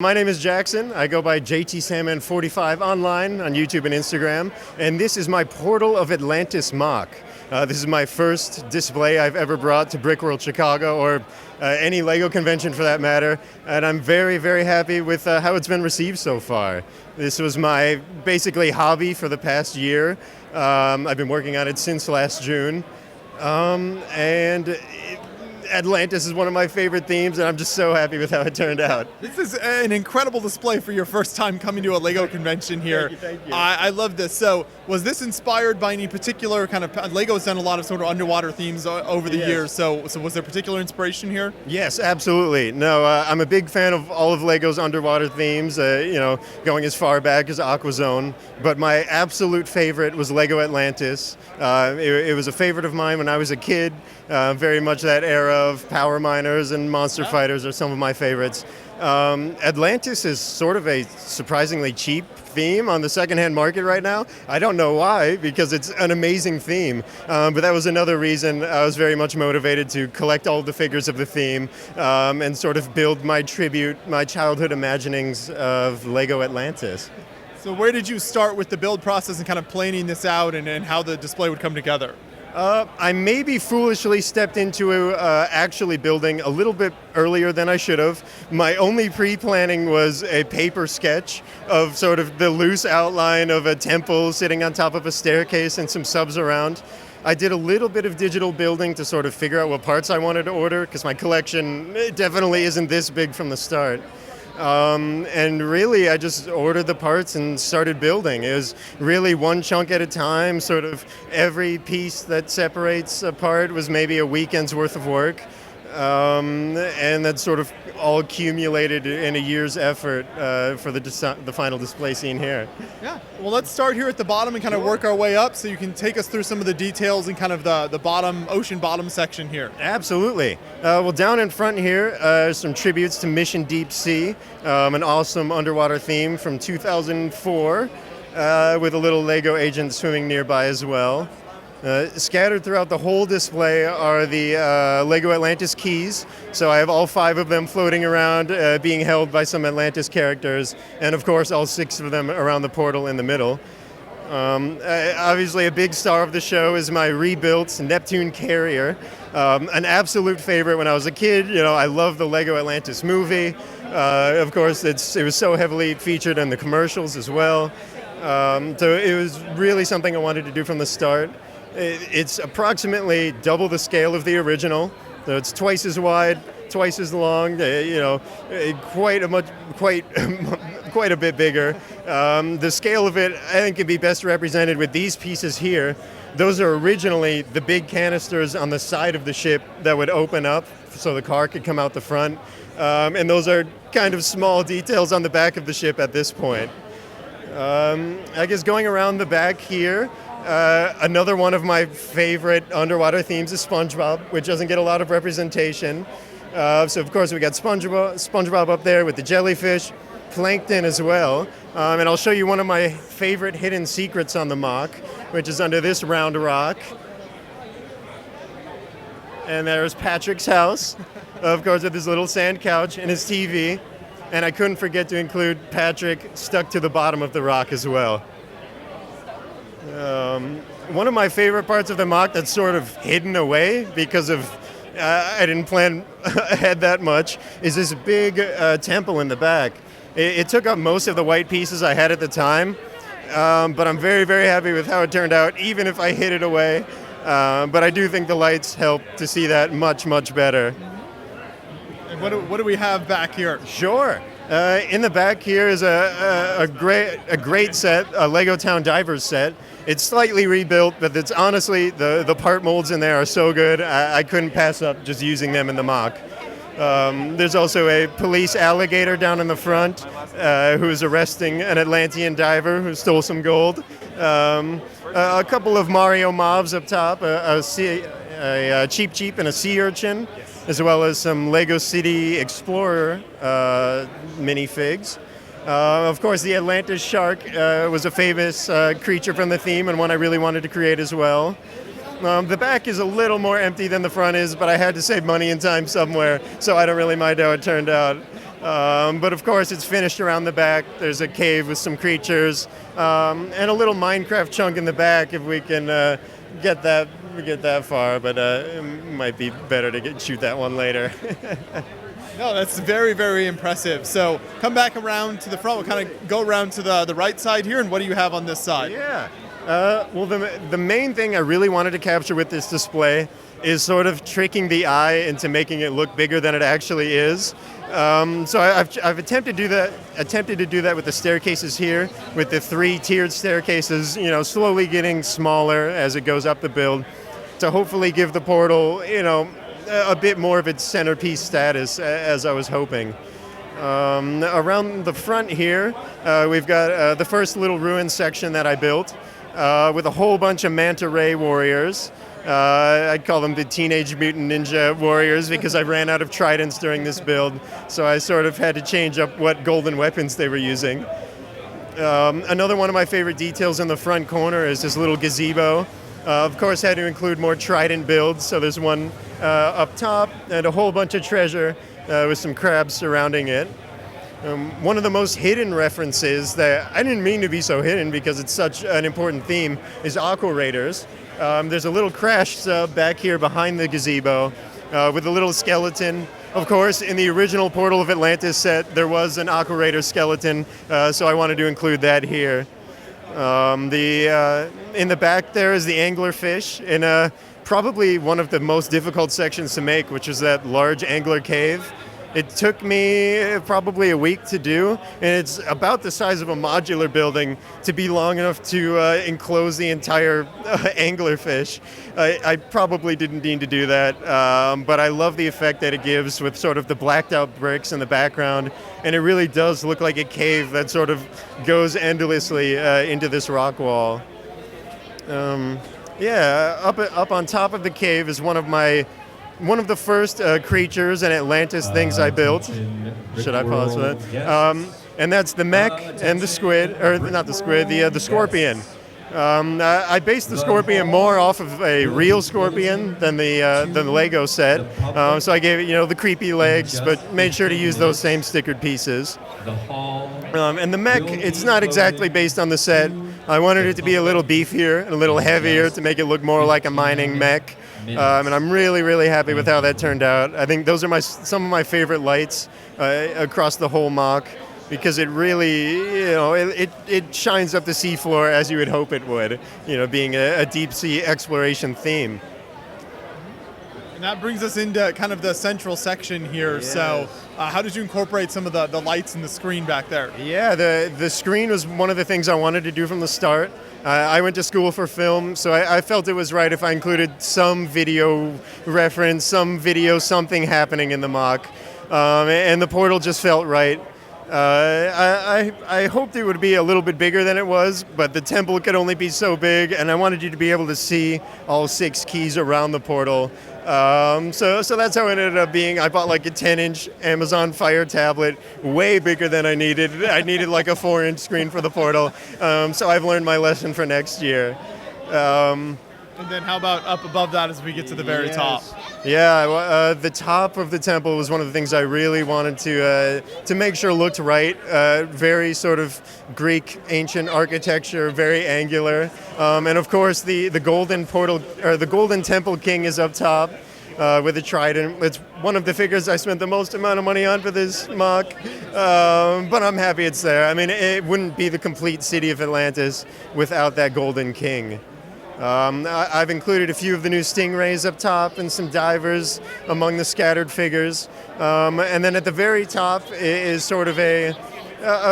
My name is Jackson. I go by JTSandman45 online on YouTube and Instagram, and this is my Portal of Atlantis mock. This is my first display I've ever brought to Brickworld Chicago, or any LEGO convention for that matter, and I'm very, very happy with how it's been received so far. This was my basically hobby for the past year. I've been working on it since last June, and Atlantis is one of my favorite themes, and I'm just so happy with how it turned out. This is an incredible display for your first time coming to a LEGO convention here. Thank you. I love this. So, was this inspired by any particular kind of, LEGO's done a lot of sort of underwater themes over the years, so was there particular inspiration here? Yes, absolutely. No, I'm a big fan of all of LEGO's underwater themes, going as far back as Aquazone, but my absolute favorite was LEGO Atlantis. It was a favorite of mine when I was a kid, very much that era of Power Miners and Monster Fighters are some of my favorites. Atlantis is sort of a surprisingly cheap theme on the secondhand market right now. I don't know why, because it's an amazing theme, but that was another reason I was very much motivated to collect all the figures of the theme and sort of build my tribute, my childhood imaginings of LEGO Atlantis. So where did you start with the build process and kind of planning this out and how the display would come together? I maybe foolishly stepped into actually building a little bit earlier than I should have. My only pre-planning was a paper sketch of sort of the loose outline of a temple sitting on top of a staircase and some subs around. I did a little bit of digital building to sort of figure out what parts I wanted to order, because my collection definitely isn't this big from the start. And really, I just ordered the parts and started building. It was really one chunk at a time, sort of every piece that separates a part was maybe a weekend's worth of work. And that sort of all accumulated in a year's effort for the final display scene here. Yeah, well, let's start here at the bottom and kind of work our way up, so you can take us through some of the details and kind of the bottom, ocean bottom section here. Absolutely. Well, down in front here are some tributes to Mission Deep Sea, an awesome underwater theme from 2004, with a little LEGO agent swimming nearby as well. Scattered throughout the whole display are the LEGO Atlantis keys. So I have all 5 of them floating around, being held by some Atlantis characters, and of course all 6 of them around the portal in the middle. Obviously a big star of the show is my rebuilt Neptune carrier. An absolute favorite when I was a kid. I love the LEGO Atlantis movie. Of course, it was so heavily featured in the commercials as well. So it was really something I wanted to do from the start. It's approximately double the scale of the original, so it's twice as wide, twice as long. Quite a bit bigger. The scale of it, I think, can be best represented with these pieces here. Those are originally the big canisters on the side of the ship that would open up so the car could come out the front, and those are kind of small details on the back of the ship at this point. I guess going around the back here, another one of my favorite underwater themes is SpongeBob, which doesn't get a lot of representation. So of course we got SpongeBob up there with the jellyfish, Plankton as well. And I'll show you one of my favorite hidden secrets on the mock, which is under this round rock. And there's Patrick's house, of course, with his little sand couch and his TV. And I couldn't forget to include Patrick stuck to the bottom of the rock as well. One of my favorite parts of the mock that's sort of hidden away because of I didn't plan ahead that much is this big temple in the back. It took up most of the white pieces I had at the time, but I'm very, very happy with how it turned out, even if I hid it away. But I do think the lights help to see that much, much better. And what do we have back here? Sure. In the back here is a great set, a LEGO Town Divers set. It's slightly rebuilt, but it's honestly, the part molds in there are so good, I couldn't pass up just using them in the mock. There's also a police alligator down in the front who's arresting an Atlantean diver who stole some gold. A couple of Mario mobs up top, a Cheep Cheep and a sea urchin, as well as some LEGO City Explorer minifigs. Of course, the Atlantis shark was a famous creature from the theme and one I really wanted to create as well. The back is a little more empty than the front is, but I had to save money and time somewhere, so I don't really mind how it turned out. But of course, it's finished around the back. There's a cave with some creatures and a little Minecraft chunk in the back if we can get that far. But it might be better to shoot that one later. No, that's very, very impressive. So come back around to the front. We'll kind of go around to the right side here. And what do you have on this side? Yeah. Well, the main thing I really wanted to capture with this display is sort of tricking the eye into making it look bigger than it actually is. So I've attempted to do that with the staircases here, with the 3 tiered staircases, slowly getting smaller as it goes up the build, to hopefully give the portal, a bit more of its centerpiece status, as I was hoping. Around the front here, we've got the first little ruin section that I built, with a whole bunch of manta ray warriors. I'd call them the Teenage Mutant Ninja Warriors because I ran out of tridents during this build, so I sort of had to change up what golden weapons they were using. Another one of my favorite details in the front corner is this little gazebo. Of course, had to include more trident builds, so there's one up top and a whole bunch of treasure with some crabs surrounding it. One of the most hidden references that I didn't mean to be so hidden because it's such an important theme is Aqua Raiders. There's a little crash sub back here behind the gazebo with a little skeleton. Of course, in the original Portal of Atlantis set, there was an Aqua Raider skeleton, so I wanted to include that here. In the back there is the anglerfish in probably one of the most difficult sections to make, which is that large angler cave. It took me probably a week to do, and it's about the size of a modular building to be long enough to enclose the entire anglerfish. I probably didn't need to do that, but I love the effect that it gives with sort of the blacked out bricks in the background, and it really does look like a cave that sort of goes endlessly into this rock wall. Up on top of the cave is one of the first creatures and Atlantis things I built. Should I pause for that? Yes. And that's the mech and the squid, or not the squid, the scorpion. I based the scorpion more off of a real scorpion than the Lego set. So I gave it, the creepy legs, but made sure to use those same stickered pieces. And the mech, it's not exactly based on the set. I wanted it to be a little beefier and a little heavier to make it look more like a mining mech. And I'm really, really happy with how that turned out. I think those are some of my favorite lights across the whole mock, because it really, it shines up the seafloor as you would hope it would, being a deep sea exploration theme. And that brings us into kind of the central section here. Yes. So how did you incorporate some of the lights in the screen back there? Yeah, the screen was one of the things I wanted to do from the start. I went to school for film, so I felt it was right if I included some video reference, something happening in the mock. And the portal just felt right. I hoped it would be a little bit bigger than it was, but the temple could only be so big, and I wanted you to be able to see all 6 keys around the portal. So that's how it ended up being. I bought like a 10-inch Amazon Fire tablet, way bigger than I needed. I needed like a 4-inch screen for the portal. So I've learned my lesson for next year. And then how about up above that as we get to the very top? Yeah, the top of the temple was one of the things I really wanted to make sure looked right. Very sort of Greek ancient architecture, very angular, and of course the golden portal or the golden temple king is up top with a trident. It's one of the figures I spent the most amount of money on for this mock, but I'm happy it's there. I mean, it wouldn't be the complete city of Atlantis without that golden king. I've included a few of the new stingrays up top and some divers among the scattered figures. And then at the very top is sort of a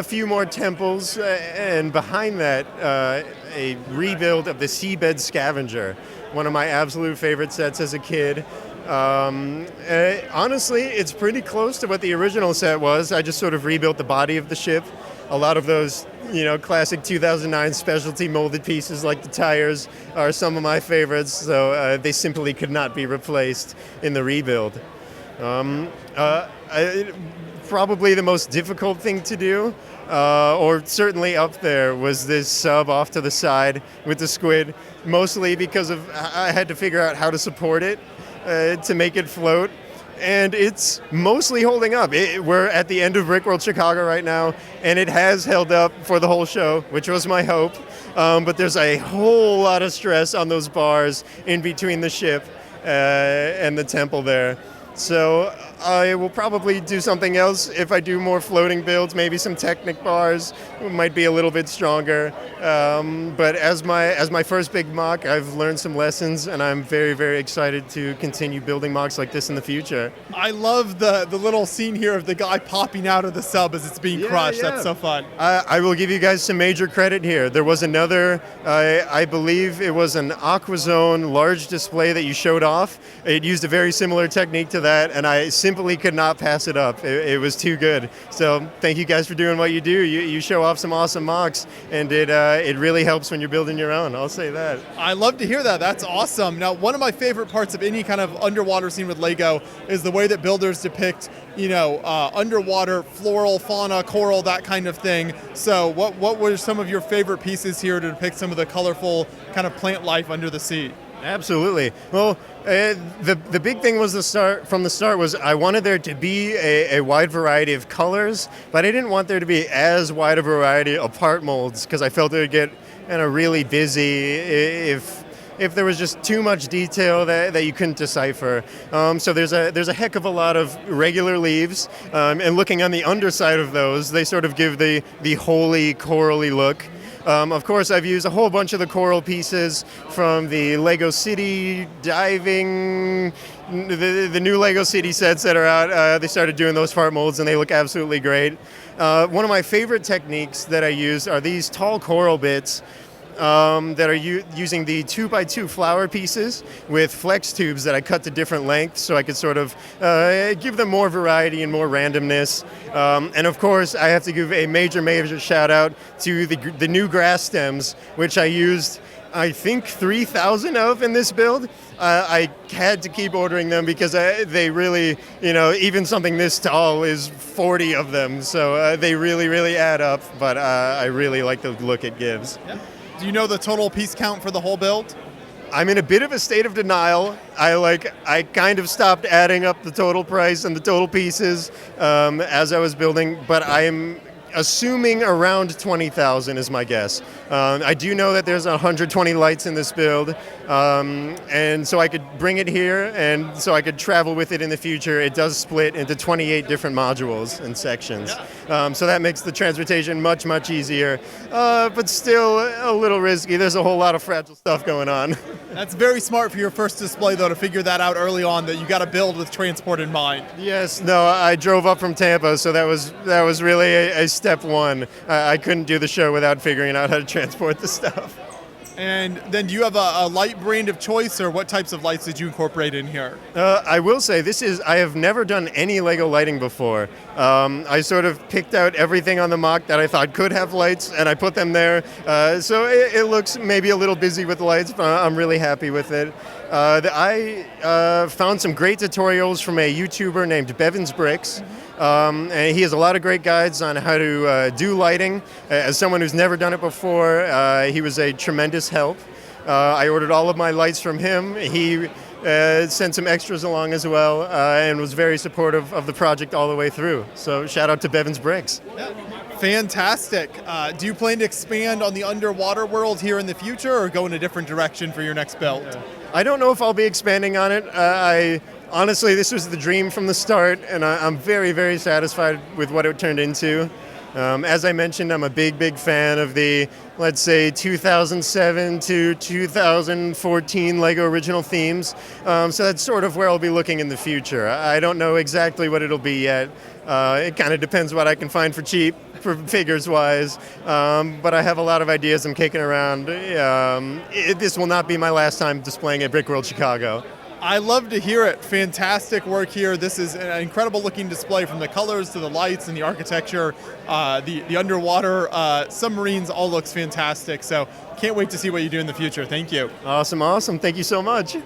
few more temples, and behind that, a rebuild of the Seabed Scavenger, one of my absolute favorite sets as a kid. Honestly, it's pretty close to what the original set was. I just sort of rebuilt the body of the ship. A lot of those, classic 2009 specialty molded pieces like the tires are some of my favorites, so they simply could not be replaced in the rebuild. Probably the most difficult thing to do, or certainly up there, was this sub off to the side with the squid, mostly because I had to figure out how to support it to make it float. and it's mostly holding up. We're at the end of Brickworld Chicago right now, and it has held up for the whole show, which was my hope. But there's a whole lot of stress on those bars in between the ship and the temple there. So I will probably do something else if I do more floating builds, maybe some Technic bars, might be a little bit stronger. But as my first big mock, I've learned some lessons, and I'm very, very excited to continue building mocks like this in the future. I love the little scene here of the guy popping out of the sub as it's being crushed. Yeah. That's so fun. I will give you guys some major credit here. There was another, I believe it was an AquaZone large display that you showed off. It used a very similar technique to that, and I simply could not pass it up. It was too good. So thank you guys for doing what you do. You show off some awesome mocks, and it really helps when you're building your own. I'll say that. I love to hear that. That's awesome. Now, one of my favorite parts of any kind of underwater scene with LEGO is the way that builders depict, underwater floral, fauna, coral, that kind of thing. So what were some of your favorite pieces here to depict some of the colorful kind of plant life under the sea? Absolutely. Well, the big thing was from the start was I wanted there to be a wide variety of colors, but I didn't want there to be as wide a variety of part molds because I felt it would get really busy if there was just too much detail that you couldn't decipher. So there's a heck of a lot of regular leaves, and looking on the underside of those, they sort of give the holy corally look. Of course, I've used a whole bunch of the coral pieces from the LEGO City diving, the new LEGO City sets that are out. They started doing those part molds, and they look absolutely great. One of my favorite techniques that I use are these tall coral bits that are using the 2x2 flower pieces with flex tubes that I cut to different lengths so I could sort of give them more variety and more randomness. And of course, I have to give a major shout out to the new grass stems, which I used, I think, 3,000 of in this build. I had to keep ordering them because they really, even something this tall is 40 of them. So they really add up, but I really like the look it gives. Yeah. Do you know the total piece count for the whole build? I'm in a bit of a state of denial. I kind of stopped adding up the total price and the total pieces as I was building, but I'm assuming around 20,000 is my guess. I do know that there's 120 lights in this build, and so I could bring it here, and so I could travel with it in the future. It does split into 28 different modules and sections, so that makes the transportation much easier, but still a little risky. There's a whole lot of fragile stuff going on. That's very smart for your first display, though, to figure that out early on, that you got to build with transport in mind. Yes, no, I drove up from Tampa, so that was really a step one. I couldn't do the show without figuring out how to transport the stuff. And then do you have a light brand of choice, or what types of lights did you incorporate in here? I will say I have never done any LEGO lighting before. I sort of picked out everything on the mock that I thought could have lights, and I put them there. So it looks maybe a little busy with lights, but I'm really happy with it. I found some great tutorials from a YouTuber named Bevan's Bricks. And he has a lot of great guides on how to do lighting. As someone who's never done it before, he was a tremendous help. I ordered all of my lights from him. He sent some extras along as well, and was very supportive of the project all the way through. So shout out to Bevan's Bricks. Fantastic. Do you plan to expand on the underwater world here in the future, or go in a different direction for your next build? I don't know if I'll be expanding on it. Honestly, this was the dream from the start, and I'm very satisfied with what it turned into. As I mentioned, I'm a big fan of the, let's say, 2007 to 2014 LEGO original themes. So that's sort of where I'll be looking in the future. I don't know exactly what it'll be yet. It kind of depends what I can find for cheap, for figures-wise. But I have a lot of ideas I'm kicking around. This will not be my last time displaying at Brickworld Chicago. I love to hear it. Fantastic work here. This is an incredible looking display, from the colors to the lights and the architecture. The underwater submarines all looks fantastic. So can't wait to see what you do in the future. Thank you. Awesome. Thank you so much.